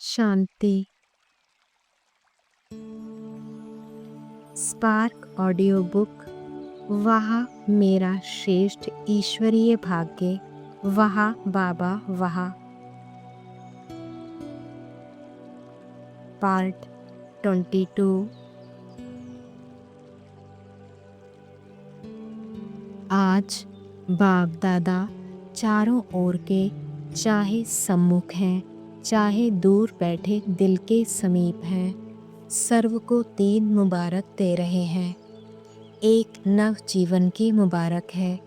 शांति। Spark audio book. वहाँ मेरा श्रेष्ठ ईश्वरीय भाग्य, वहाँ बाबा वहाँ। पार्ट 22। आज बाप दादा चारों ओर के, चाहे सम्मुख हैं चाहे दूर बैठे दिल के समीप हैं, सर्व को 3 मुबारक दे रहे हैं। एक नव जीवन की मुबारक है,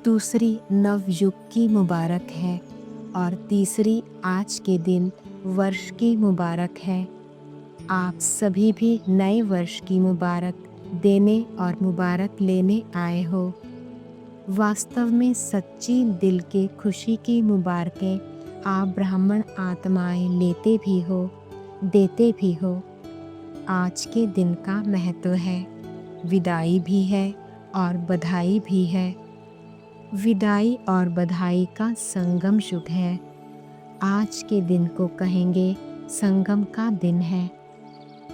दूसरी नव युग की मुबारक है और तीसरी आज के दिन वर्ष की मुबारक है। आप सभी भी नए वर्ष की मुबारक देने और मुबारक लेने आए हो। वास्तव में सच्ची दिल के खुशी की मुबारकें आप ब्राह्मण आत्माएं लेते भी हो, देते भी हो। आज के दिन का महत्व है, विदाई भी है और बधाई भी है। विदाई और बधाई का संगम युग है। आज के दिन को कहेंगे संगम का दिन है।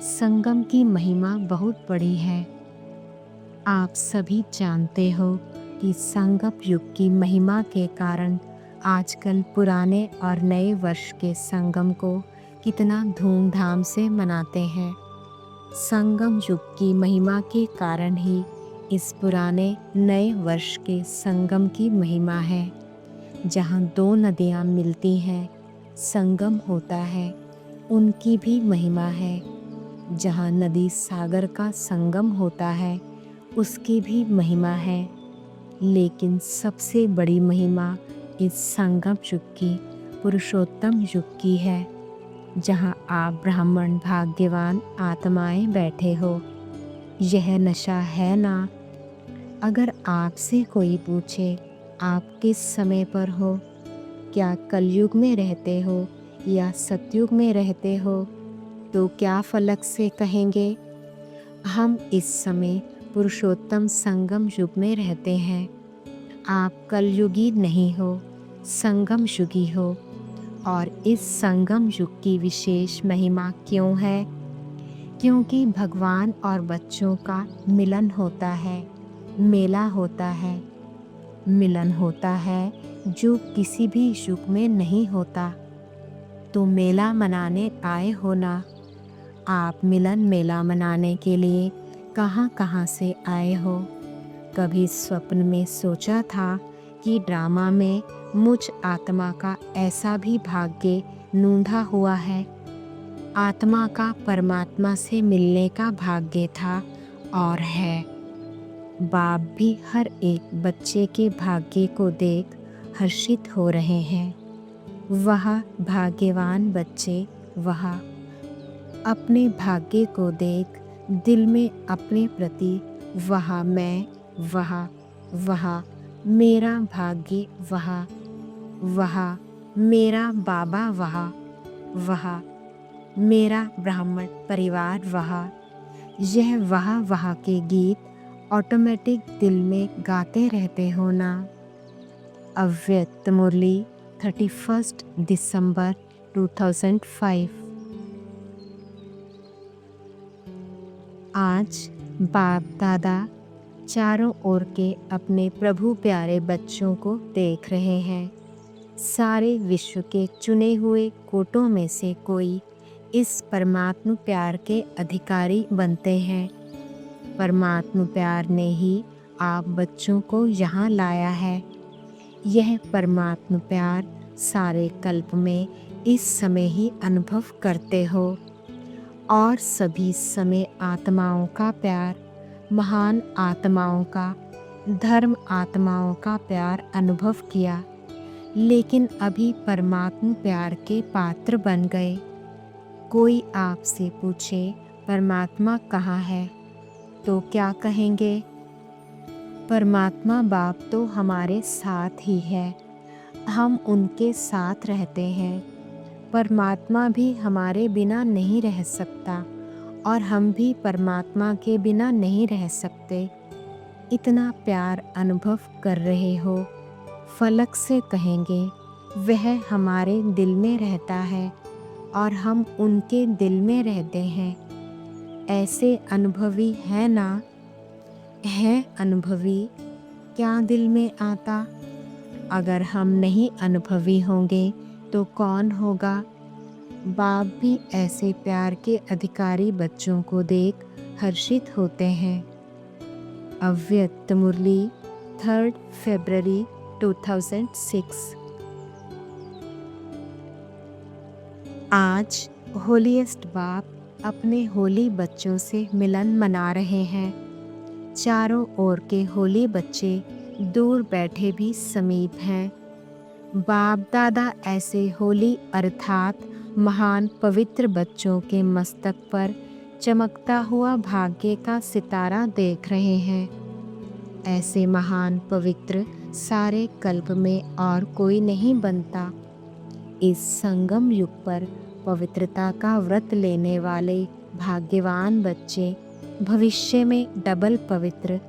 संगम की महिमा बहुत बड़ी है। आप सभी जानते हो कि संगम युग की महिमा के कारण आजकल पुराने और नए वर्ष के संगम को कितना धूमधाम से मनाते हैं। संगम युग की महिमा के कारण ही इस पुराने नए वर्ष के संगम की महिमा है। जहाँ 2 नदियाँ मिलती हैं, संगम होता है, उनकी भी महिमा है। जहाँ नदी सागर का संगम होता है, उसकी भी महिमा है। लेकिन सबसे बड़ी महिमा इस संगम युग की, पुरुषोत्तम युग की है, जहाँ आप ब्राह्मण भाग्यवान आत्माएं बैठे हो। यह नशा है ना? अगर आपसे कोई पूछे आप किस समय पर हो, क्या कलयुग में रहते हो या सतयुग में रहते हो, तो क्या फलक से कहेंगे हम इस समय पुरुषोत्तम संगम युग में रहते हैं। आप कलयुगी नहीं हो, संगम युगी हो। और इस संगम युग की विशेष महिमा क्यों है? क्योंकि भगवान और बच्चों का मिलन होता है, मेला होता है। मिलन होता है जो किसी भी युग में नहीं होता। तो मेला मनाने आए हो ना? आप मिलन मेला मनाने के लिए कहाँ से आए हो? कभी स्वप्न में सोचा था कि ड्रामा में मुझ आत्मा का ऐसा भी भाग्य नूंढा हुआ है? आत्मा का परमात्मा से मिलने का भाग्य था और है। बाप भी हर एक बच्चे के भाग्य को देख हर्षित हो रहे हैं। वह भाग्यवान बच्चे वह अपने भाग्य को देख दिल में अपने प्रति वह मैं, वह मेरा भाग्य, वह मेरा बाबा, वह मेरा ब्राह्मण परिवार, यह वह के गीत ऑटोमेटिक दिल में गाते रहते हो ना? अव्यक्त मुरली 31 दिसंबर 2005। आज बाप दादा चारों ओर के अपने प्रभु प्यारे बच्चों को देख रहे हैं। सारे विश्व के चुने हुए कोटों में से कोई इस परमात्म प्यार के अधिकारी बनते हैं। परमात्म प्यार ने ही आप बच्चों को यहाँ लाया है। यह परमात्म प्यार सारे कल्प में इस समय ही अनुभव करते हो और सभी समय आत्माओं का प्यार, महान आत्माओं का, धर्म आत्माओं का प्यार अनुभव किया। लेकिन अभी परमात्म प्यार के पात्र बन गए। कोई आपसे पूछे परमात्मा कहाँ है, तो क्या कहेंगे? परमात्मा बाप तो हमारे साथ ही है, हम उनके साथ रहते हैं। परमात्मा भी हमारे बिना नहीं रह सकता और हम भी परमात्मा के बिना नहीं रह सकते। इतना प्यार अनुभव कर रहे हो, फलक से कहेंगे वह हमारे दिल में रहता है। और हम उनके दिल में रहते हैं। ऐसे अनुभवी है ना? है अनुभवी, क्या दिल में आता? अगर हम नहीं अनुभवी होंगे तो कौन होगा? बाप भी ऐसे प्यार के अधिकारी बच्चों को देख हर्षित होते हैं। अव्यक्त मुरली 3 फरवरी 2006। आज होलीएस्ट बाप अपने होली बच्चों से मिलन मना रहे हैं। चारों ओर के होली बच्चे दूर बैठे भी समीप हैं। बाप दादा ऐसे होली अर्थात महान पवित्र बच्चों के मस्तक पर चमकता हुआ भाग्य का सितारा देख रहे हैं। ऐसे महान पवित्र सारे कल्प में और कोई नहीं बनता। इस संगम युग पर पवित्रता का व्रत लेने वाले भाग्यवान बच्चे भविष्य में डबल पवित्र,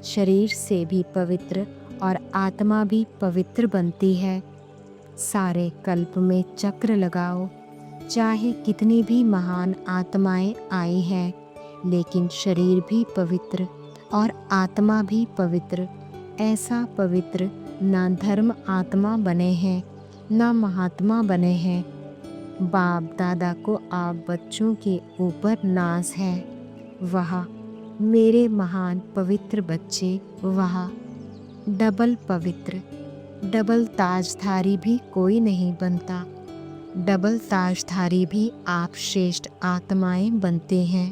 शरीर से भी पवित्र और आत्मा भी पवित्र बनती है। सारे कल्प में चक्र लगाओ, चाहे कितनी भी महान आत्माएं आई हैं, लेकिन शरीर भी पवित्र और आत्मा भी पवित्र। ऐसा पवित्र न धर्म आत्मा बने हैं न महात्मा बने हैं। बाप दादा को आप बच्चों के ऊपर नाज है। वाह मेरे महान पवित्र बच्चे, वाह। डबल पवित्र, डबल ताजधारी भी कोई नहीं बनता। डबल ताजधारी भी आप श्रेष्ठ आत्माएं बनते हैं।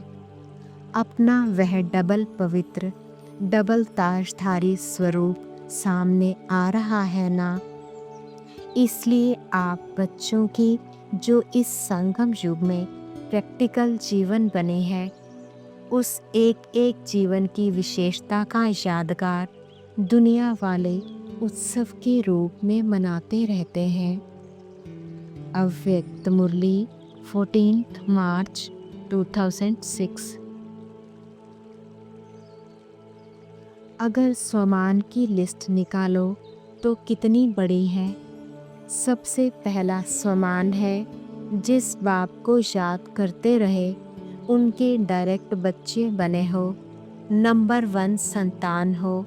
अपना वह डबल पवित्र, डबल ताजधारी स्वरूप सामने आ रहा है ना? इसलिए आप बच्चों की जो इस संगम युग में प्रैक्टिकल जीवन बने हैं, उस एक एक जीवन की विशेषता का यादगार दुनिया वाले उत्सव के रूप में मनाते रहते हैं। अव्यक्त मुरली 14 मार्च 2006। अगर स्वमान की लिस्ट निकालो तो कितनी बड़ी है। सबसे पहला स्वमान है जिस बाप को याद करते रहे उनके डायरेक्ट बच्चे बने हो, नंबर 1 संतान हो।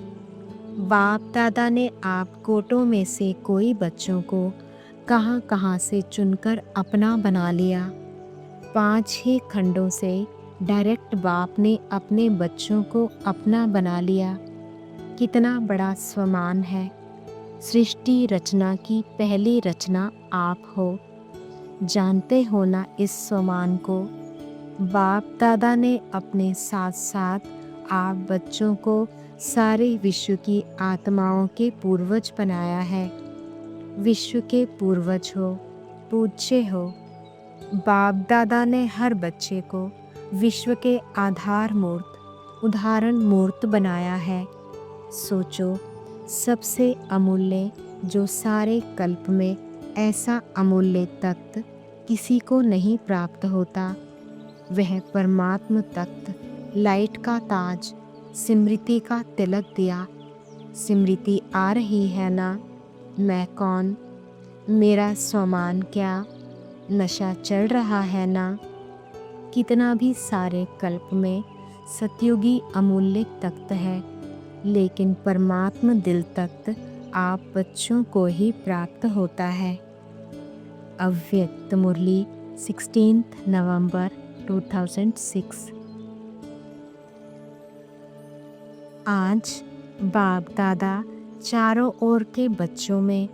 बाप दादा ने आप कोटों में से कोई बच्चों को कहाँ कहाँ से चुनकर अपना बना लिया। 5 ही खंडों से डायरेक्ट बाप ने अपने बच्चों को अपना बना लिया। कितना बड़ा स्वमान है। सृष्टि रचना की पहली रचना आप हो। जानते हो ना इस स्वमान को? बाप दादा ने अपने साथ साथ आप बच्चों को सारे विश्व की आत्माओं के पूर्वज बनाया है। विश्व के पूर्वज हो, पूज्य हो। बाप दादा ने हर बच्चे को विश्व के आधार मूर्त, उदाहरण मूर्त बनाया है। सोचो, सबसे अमूल्य जो सारे कल्प में ऐसा अमूल्य तत्व किसी को नहीं प्राप्त होता, वह परमात्म तत्व, लाइट का ताज, स्मृति का तिलक दिया। स्मृति आ रही है ना? मैं कौन, मेरा स्वमान क्या? नशा चढ़ रहा है ना? कितना भी सारे कल्प में सतयुगी अमूल्य तत्व है, लेकिन परमात्म दिल तत्व आप बच्चों को ही प्राप्त होता है। अव्यक्त मुरली 16 नवंबर 2006। आज बाप दादा चारों ओर के बच्चों में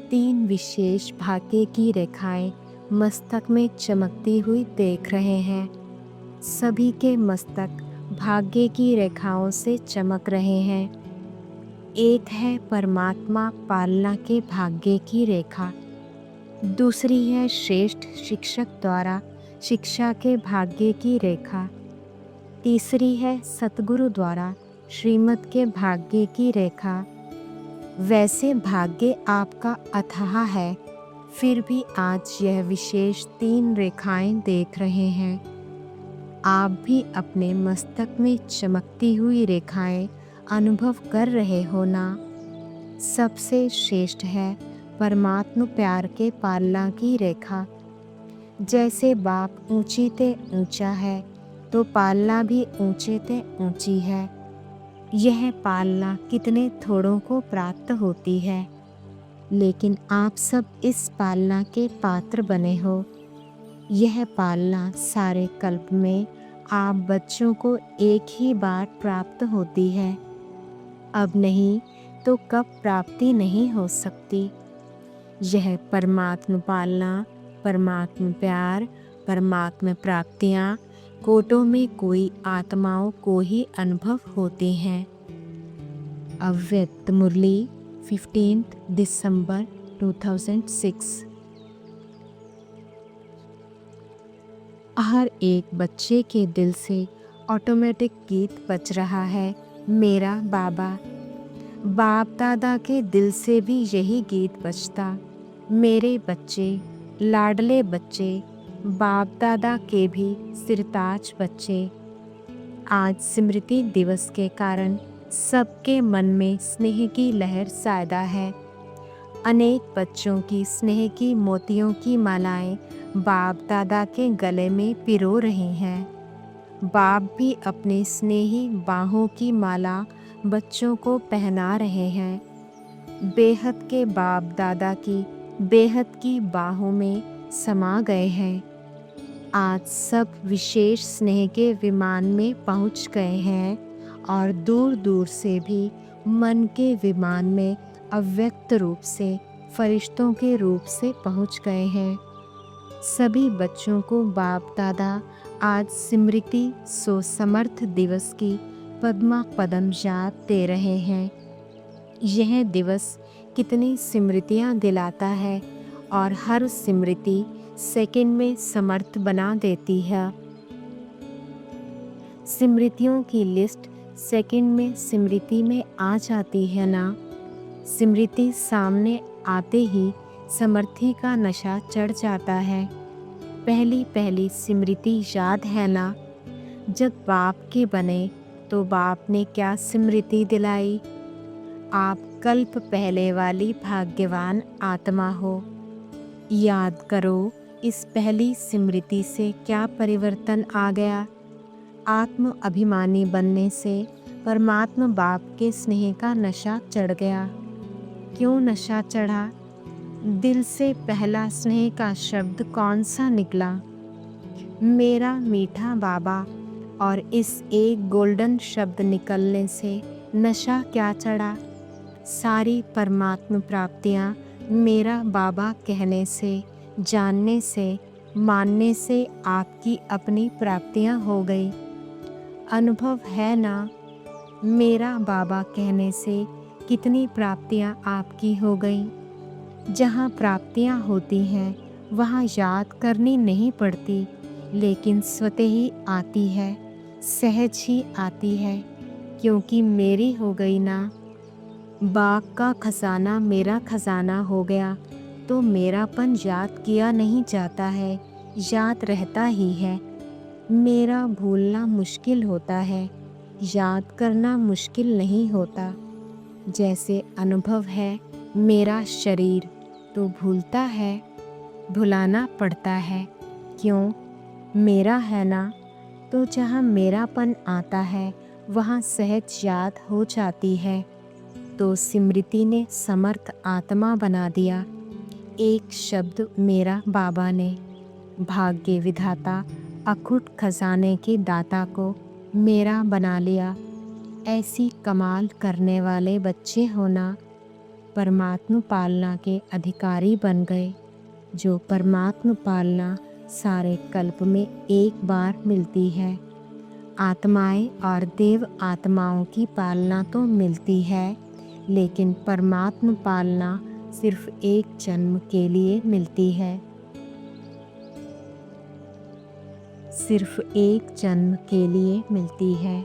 3 विशेष भाग्य की रेखाएं मस्तक में चमकती हुई देख रहे हैं। सभी के मस्तक भाग्य की रेखाओं से चमक रहे हैं। एक है परमात्मा पालना के भाग्य की रेखा, दूसरी है श्रेष्ठ शिक्षक द्वारा शिक्षा के भाग्य की रेखा, तीसरी है सतगुरु द्वारा श्रीमत के भाग्य की रेखा। वैसे भाग्य आपका अथाह है, फिर भी आज यह विशेष 3 रेखाएं देख रहे हैं। आप भी अपने मस्तक में चमकती हुई रेखाएं अनुभव कर रहे हो ना? सबसे श्रेष्ठ है परमात्म प्यार के पालना की रेखा, जैसे बाप ऊंची ते ऊंचा है तो पालना भी ऊंचे ते ऊंची है। यह पालना कितने थोड़ों को प्राप्त होती है, लेकिन आप सब इस पालना के पात्र बने हो। यह पालना सारे कल्प में आप बच्चों को एक ही बार प्राप्त होती है। अब नहीं तो कब प्राप्ति नहीं हो सकती। यह परमात्म पालना, परमात्म प्यार, परमात्म प्राप्तियाँ कोटों में कोई आत्माओं को ही अनुभव होती हैं। अव्यक्त मुरली 15 दिसंबर 2006। हर एक बच्चे के दिल से ऑटोमेटिक गीत बज रहा है, मेरा बाबा। बाप दादा के दिल से भी यही गीत बजता, मेरे बच्चे, लाडले बच्चे, बाप दादा के भी सिरताज बच्चे। आज स्मृति दिवस के कारण सबके मन में स्नेह की लहर सायदा है। अनेक बच्चों की स्नेह की मोतियों की मालाएं बाप दादा के गले में पिरो रही हैं। बाप भी अपनी स्नेही बाहों की माला बच्चों को पहना रहे हैं। बेहद के बाप दादा की बेहद की बाहों में समा गए हैं। आज सब विशेष स्नेह के विमान में पहुंच गए हैं और दूर दूर से भी मन के विमान में अव्यक्त रूप से फरिश्तों के रूप से पहुंच गए हैं। सभी बच्चों को बाप दादा आज स्मृति सो समर्थ दिवस की पद्मा पदम याद दे रहे हैं। यह दिवस कितनी स्मृतियाँ दिलाता है और हर स्मृति सेकंड में समर्थ बना देती है। स्मृतियों की लिस्ट सेकंड में स्मृति में आ जाती है ना। स्मृति सामने आते ही समर्थी का नशा चढ़ जाता है। पहली पहली स्मृति याद है ना, जब बाप के बने तो बाप ने क्या स्मृति दिलाई। आप कल्प पहले वाली भाग्यवान आत्मा हो। याद करो इस पहली स्मृति से क्या परिवर्तन आ गया। आत्म अभिमानी बनने से परमात्मा बाप के स्नेह का नशा चढ़ गया। क्यों नशा चढ़ा? दिल से पहला स्नेह का शब्द कौन सा निकला? मेरा मीठा बाबा। और इस एक गोल्डन शब्द निकलने से नशा क्या चढ़ा? सारी परमात्मा प्राप्तियाँ मेरा बाबा कहने से, जानने से, मानने से आपकी अपनी प्राप्तियाँ हो गई। अनुभव है ना, मेरा बाबा कहने से कितनी प्राप्तियाँ आपकी हो गई। जहाँ प्राप्तियाँ होती हैं वहाँ याद करनी नहीं पड़ती, लेकिन स्वतः ही आती है, सहज ही आती है, क्योंकि मेरी हो गई ना। बाग का खजाना मेरा खजाना हो गया तो मेरापन याद किया नहीं जाता है, याद रहता ही है। मेरा भूलना मुश्किल होता है, याद करना मुश्किल नहीं होता। जैसे अनुभव है मेरा शरीर तो भूलता है, भुलाना पड़ता है। क्यों? मेरा है ना। तो जहाँ मेरापन आता है वहाँ सहज याद हो जाती है। तो स्मृति ने समर्थ आत्मा बना दिया। एक शब्द मेरा बाबा ने। भाग्य विधाता अखुट खजाने के दाता को मेरा बना लिया। ऐसी कमाल करने वाले बच्चे होना। परमात्मा पालना के अधिकारी बन गए। जो परमात्मा पालना सारे कल्प में एक बार मिलती है। आत्माएं और देव आत्माओं की पालना तो मिलती है, लेकिन परमात्मा पालना सिर्फ एक जन्म के लिए मिलती है। सिर्फ एक जन्म के लिए मिलती है।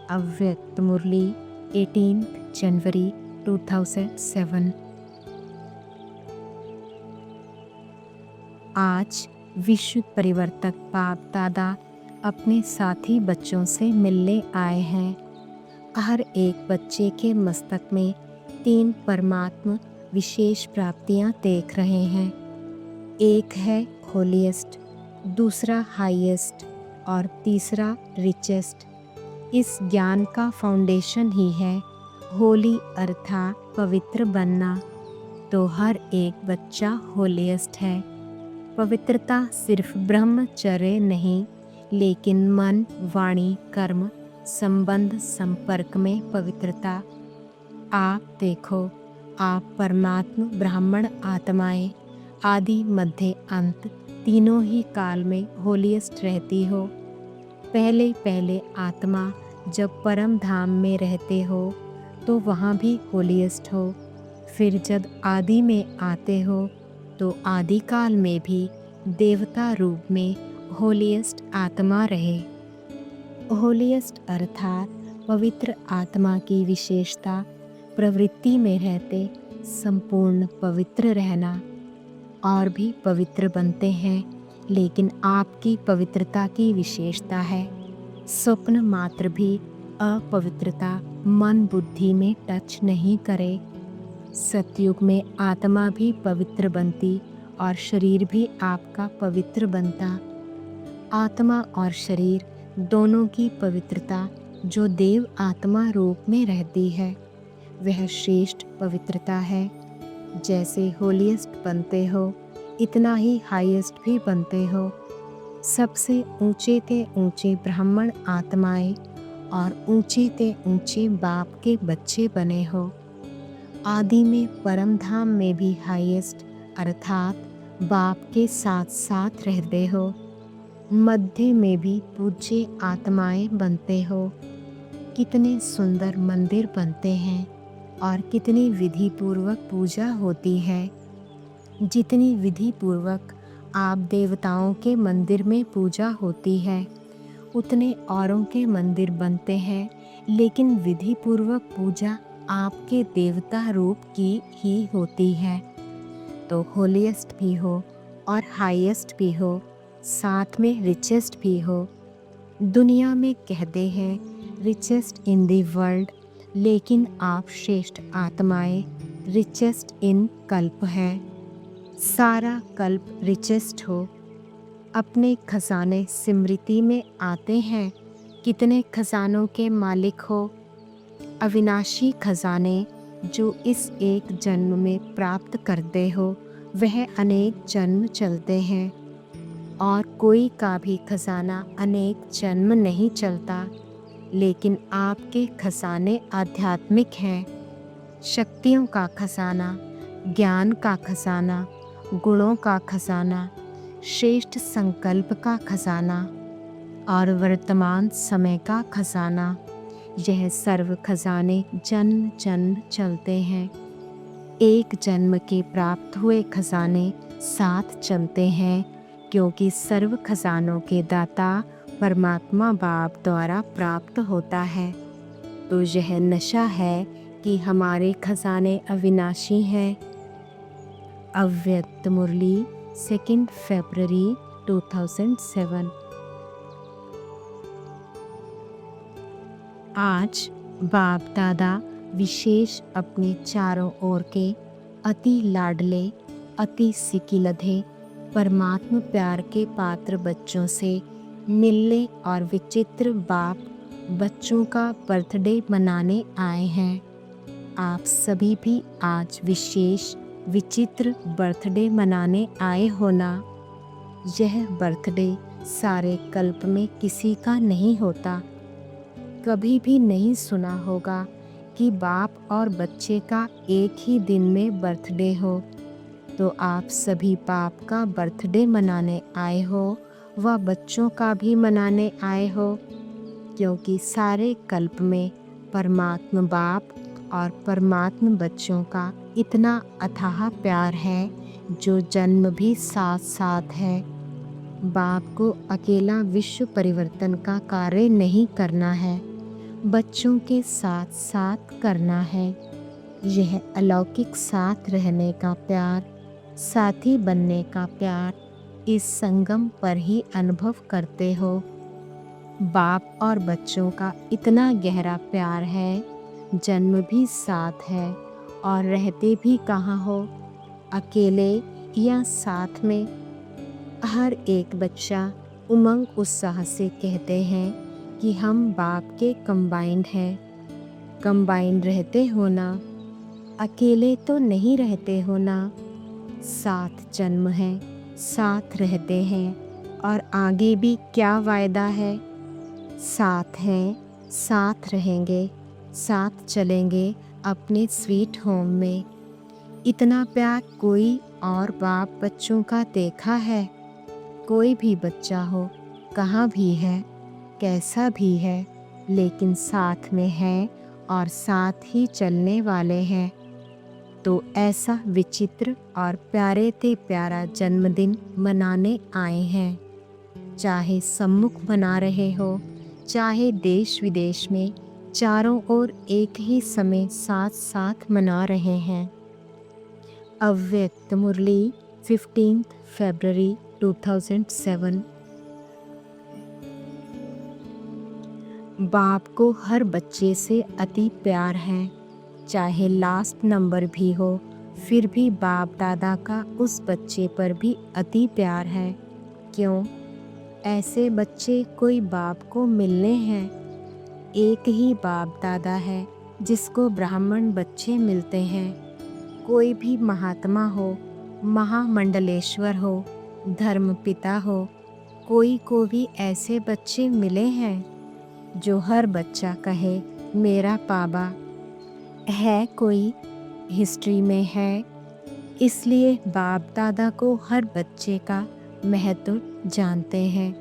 अव्यक्त मुरली 18 जनवरी 2007। आज विश्व परिवर्तक बाप दादा अपने साथी बच्चों से मिलने आए हैं। हर एक बच्चे के मस्तक में 3 परमात्मा विशेष प्राप्तियां देख रहे हैं। एक है होलीएस्ट, दूसरा हाईएस्ट और तीसरा रिचेस्ट। इस ज्ञान का फाउंडेशन ही है होली अर्थात पवित्र बनना। तो हर एक बच्चा होलीएस्ट है। पवित्रता सिर्फ ब्रह्मचर्य नहीं, लेकिन मन, वाणी, कर्म, संबंध, संपर्क में पवित्रता। आप देखो, आप परमात्मा, ब्राह्मण आत्माएं, आदि मध्य अंत तीनों ही काल में होलीएस्ट रहती हो। पहले पहले आत्मा जब परम धाम में रहते हो तो वहाँ भी होलीएस्ट हो। फिर जब आदि में आते हो तो आदि काल में भी देवता रूप में होलीएस्ट आत्मा रहे। होलीएस्ट अर्थात पवित्र आत्मा की विशेषता प्रवृत्ति में रहते संपूर्ण पवित्र रहना। और भी पवित्र बनते हैं, लेकिन आपकी पवित्रता की विशेषता है स्वप्न मात्र भी अपवित्रता मन बुद्धि में टच नहीं करे। सतयुग में आत्मा भी पवित्र बनती और शरीर भी आपका पवित्र बनता। आत्मा और शरीर दोनों की पवित्रता जो देव आत्मा रूप में रहती है, वह श्रेष्ठ पवित्रता है। जैसे होलीएस्ट बनते हो, इतना ही हाईएस्ट भी बनते हो। सबसे ऊंचे ते ऊंचे ब्राह्मण आत्माएं और ऊंचे ते ऊंचे बाप के बच्चे बने हो। आदि में परम धाम में भी हाईएस्ट अर्थात बाप के साथ साथ रहते हो। मध्य में भी पूज्य आत्माएं बनते हो। कितने सुंदर मंदिर बनते हैं और कितनी विधि पूर्वक पूजा होती है। जितनी विधि पूर्वक आप देवताओं के मंदिर में पूजा होती है, उतने औरों के मंदिर बनते हैं, लेकिन विधि पूर्वक पूजा आपके देवता रूप की ही होती है। तो होलीएस्ट भी हो और हाईएस्ट भी हो, साथ में रिचेस्ट भी हो। दुनिया में कहते हैं रिचेस्ट इन द वर्ल्ड, लेकिन आप श्रेष्ठ आत्माएं रिचेस्ट इन कल्प है। सारा कल्प रिचेस्ट हो। अपने खजाने स्मृति में आते हैं, कितने खजानों के मालिक हो। अविनाशी खजाने जो इस एक जन्म में प्राप्त करते हो, वह अनेक जन्म चलते हैं। और कोई का भी खजाना अनेक जन्म नहीं चलता, लेकिन आपके खजाने आध्यात्मिक हैं। शक्तियों का खजाना, ज्ञान का खजाना, गुणों का खजाना, श्रेष्ठ संकल्प का खजाना और वर्तमान समय का खजाना, यह सर्व खजाने जन्म जन्म चलते हैं। एक जन्म के प्राप्त हुए खजाने साथ चलते हैं, क्योंकि सर्व खजानों के दाता परमात्मा बाप द्वारा प्राप्त होता है। तो यह नशा है कि हमारे खजाने अविनाशी हैं। अव्यक्त मुरली 2 फरवरी 2007। आज बाप दादा विशेष अपने चारों ओर के अति लाडले, अति सिकिलधे परमात्मा प्यार के पात्र बच्चों से मिलने और विचित्र बाप बच्चों का बर्थडे मनाने आए हैं। आप सभी भी आज विशेष विचित्र बर्थडे मनाने आए हो ना। यह बर्थडे सारे कल्प में किसी का नहीं होता। कभी भी नहीं सुना होगा कि बाप और बच्चे का एक ही दिन में बर्थडे हो। तो आप सभी बाप का बर्थडे मनाने आए हो, व बच्चों का भी मनाने आए हो, क्योंकि सारे कल्प में परमात्मा बाप और परमात्मा बच्चों का इतना अथाह प्यार है, जो जन्म भी साथ साथ है। बाप को अकेला विश्व परिवर्तन का कार्य नहीं करना है, बच्चों के साथ साथ करना है। यह अलौकिक साथ रहने का प्यार, साथी बनने का प्यार इस संगम पर ही अनुभव करते हो। बाप और बच्चों का इतना गहरा प्यार है, जन्म भी साथ है और रहते भी कहाँ हो, अकेले या साथ में। हर एक बच्चा उमंग उत्साह से कहते हैं कि हम बाप के कंबाइंड हैं। कंबाइंड रहते हो ना, अकेले तो नहीं रहते हो ना। साथ जन्म है, साथ रहते हैं और आगे भी क्या वायदा है। साथ हैं, साथ रहेंगे, साथ चलेंगे अपने स्वीट होम में। इतना प्यार कोई और बाप बच्चों का देखा है? कोई भी बच्चा हो, कहाँ भी है, कैसा भी है, लेकिन साथ में है और साथ ही चलने वाले हैं। तो ऐसा विचित्र और प्यारे ते प्यारा जन्मदिन मनाने आए हैं। चाहे सम्मुख मना रहे हो, चाहे देश विदेश में, चारों ओर एक ही समय साथ साथ मना रहे हैं। अव्यक्त मुरली 15 फरवरी 2007। बाप को हर बच्चे से अति प्यार है, चाहे लास्ट नंबर भी हो, फिर भी बाप दादा का उस बच्चे पर भी अति प्यार है। क्यों? ऐसे बच्चे कोई बाप को मिलने हैं। एक ही बाप दादा है जिसको ब्राह्मण बच्चे मिलते हैं। कोई भी महात्मा हो, महामंडलेश्वर हो, धर्म पिता हो, कोई को भी ऐसे बच्चे मिले हैं जो हर बच्चा कहे मेरा पापा है? कोई हिस्ट्री में है। इसलिए बाप दादा को हर बच्चे का महत्व जानते हैं।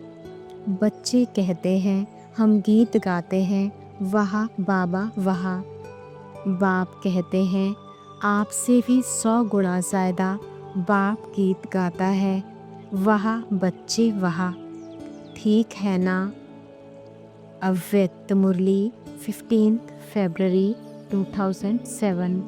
बच्चे कहते हैं, हम गीत गाते हैं, वाह बाबा वाह। बाप कहते हैं, आपसे भी 100 गुना ज़्यादा बाप गीत गाता है, वाह बच्चे वाह। ठीक है ना? अव्यक्त मुरली 15 फरवरी 2007।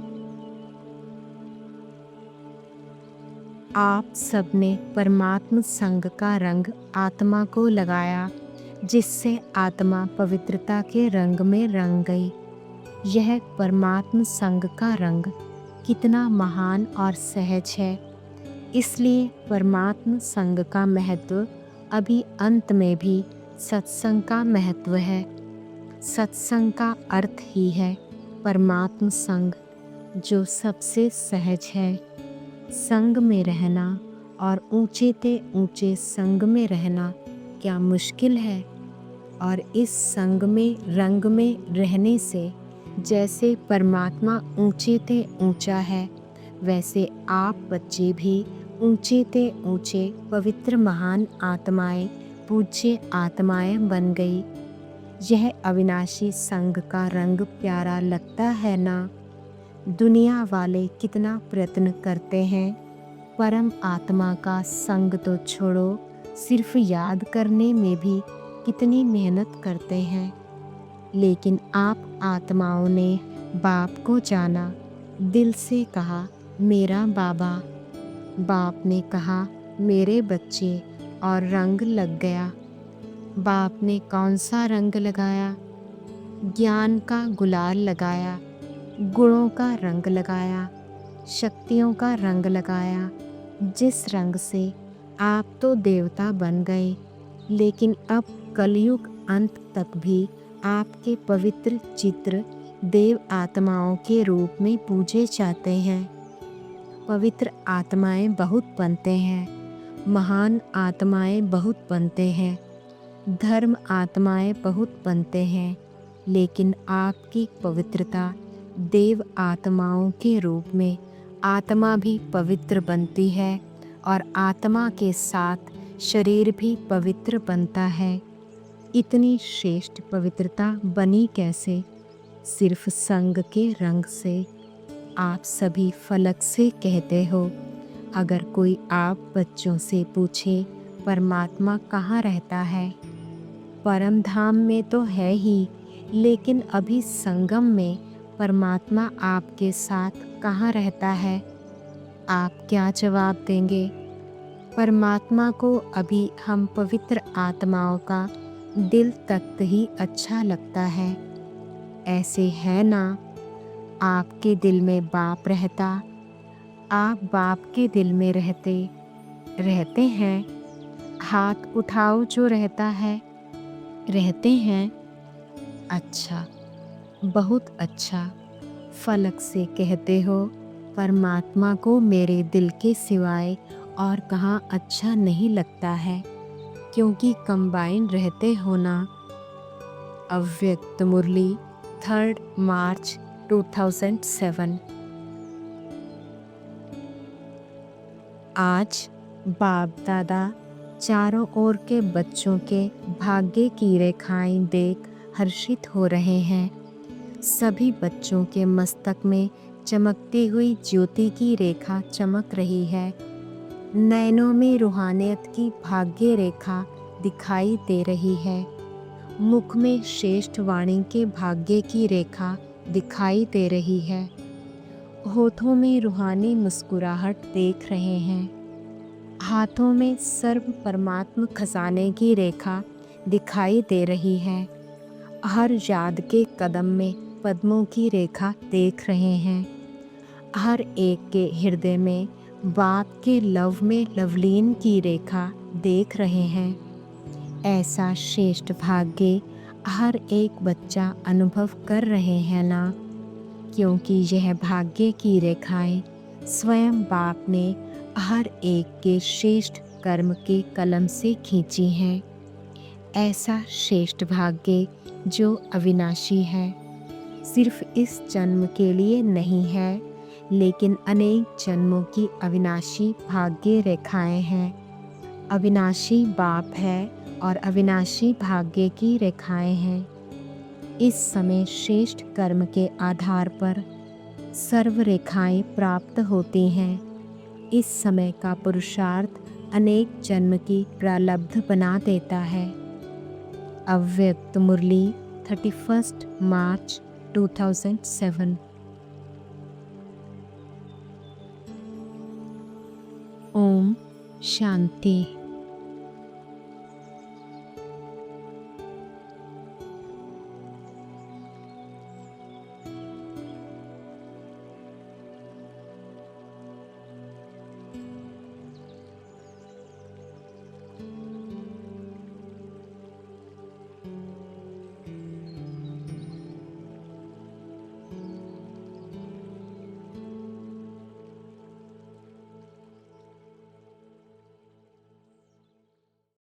आप सबने परमात्म संग का रंग आत्मा को लगाया, जिससे आत्मा पवित्रता के रंग में रंग गई। यह परमात्म संग का रंग कितना महान और सहज है। इसलिए परमात्म संग का महत्व अभी अंत में भी सत्संग का महत्व है। सत्संग का अर्थ ही है परमात्म संग, जो सबसे सहज है। संग में रहना और ऊंचे ते ऊंचे संग में रहना क्या मुश्किल है? और इस संग में रंग में रहने से जैसे परमात्मा ऊंचे ते ऊंचा है, वैसे आप बच्चे भी ऊंचे ते ऊंचे पवित्र महान आत्माएं, पूज्य आत्माएं बन गई। यह अविनाशी संग का रंग प्यारा लगता है ना? दुनिया वाले कितना प्रयत्न करते हैं, परम आत्मा का संग तो छोड़ो, सिर्फ याद करने में भी कितनी मेहनत करते हैं। लेकिन आप आत्माओं ने बाप को जाना, दिल से कहा मेरा बाबा। बाप ने कहा मेरे बच्चे, और रंग लग गया। बाप ने कौन सा रंग लगाया? ज्ञान का गुलाल लगाया, गुणों का रंग लगाया, शक्तियों का रंग लगाया, जिस रंग से आप तो देवता बन गए। लेकिन अब कलयुग अंत तक भी आपके पवित्र चित्र देव आत्माओं के रूप में पूजे जाते हैं। पवित्र आत्माएं बहुत बनते हैं, महान आत्माएं बहुत बनते हैं, धर्म आत्माएं बहुत बनते हैं। लेकिन आपकी पवित्रता देव आत्माओं के रूप में आत्मा भी पवित्र बनती है और आत्मा के साथ शरीर भी पवित्र बनता है। इतनी श्रेष्ठ पवित्रता बनी कैसे? सिर्फ संग के रंग से। आप सभी फलक से कहते हो। अगर कोई आप बच्चों से पूछे परमात्मा कहाँ रहता है? परम धाम में तो है ही, लेकिन अभी संगम में परमात्मा आपके साथ कहाँ रहता है? आप क्या जवाब देंगे? परमात्मा को अभी हम पवित्र आत्माओं का दिल तक ही अच्छा लगता है। ऐसे है ना? आपके दिल में बाप रहता, आप बाप के दिल में रहते हैं। हाथ उठाओ जो रहता है। रहते हैं। अच्छा, बहुत अच्छा। फलक से कहते हो, परमात्मा को मेरे दिल के सिवाय और कहाँ अच्छा नहीं लगता है, क्योंकि कंबाइन रहते हो ना। अव्यक्त मुरली 3 मार्च 2007। आज बाप दादा चारों ओर के बच्चों के भाग्य की रेखाएं देख हर्षित हो रहे हैं। सभी बच्चों के मस्तक में चमकती हुई ज्योति की रेखा चमक रही है। नैनों में रूहानियत की भाग्य रेखा दिखाई दे रही है। मुख में श्रेष्ठ वाणी के भाग्य की रेखा दिखाई दे रही है। होठों में रूहानी मुस्कुराहट देख रहे हैं। हाथों में सर्व परमात्म खजाने की रेखा दिखाई दे रही है। हर याद के कदम में पद्मों की रेखा देख रहे हैं। हर एक के हृदय में बाप के लव में लवलीन की रेखा देख रहे हैं। ऐसा श्रेष्ठ भाग्य हर एक बच्चा अनुभव कर रहे हैं ना, क्योंकि यह भाग्य की रेखाएं स्वयं बाप ने हर एक के श्रेष्ठ कर्म के कलम से खींची हैं। ऐसा श्रेष्ठ भाग्य जो अविनाशी है, सिर्फ इस जन्म के लिए नहीं है, लेकिन अनेक जन्मों की अविनाशी भाग्य रेखाएं हैं। अविनाशी बाप है और अविनाशी भाग्य की रेखाएं हैं। इस समय श्रेष्ठ कर्म के आधार पर सर्व रेखाएं प्राप्त होती हैं। इस समय का पुरुषार्थ अनेक जन्म की प्रारब्ध बना देता है। अव्यक्त मुरली 31 मार्च 2007। ओम शांति।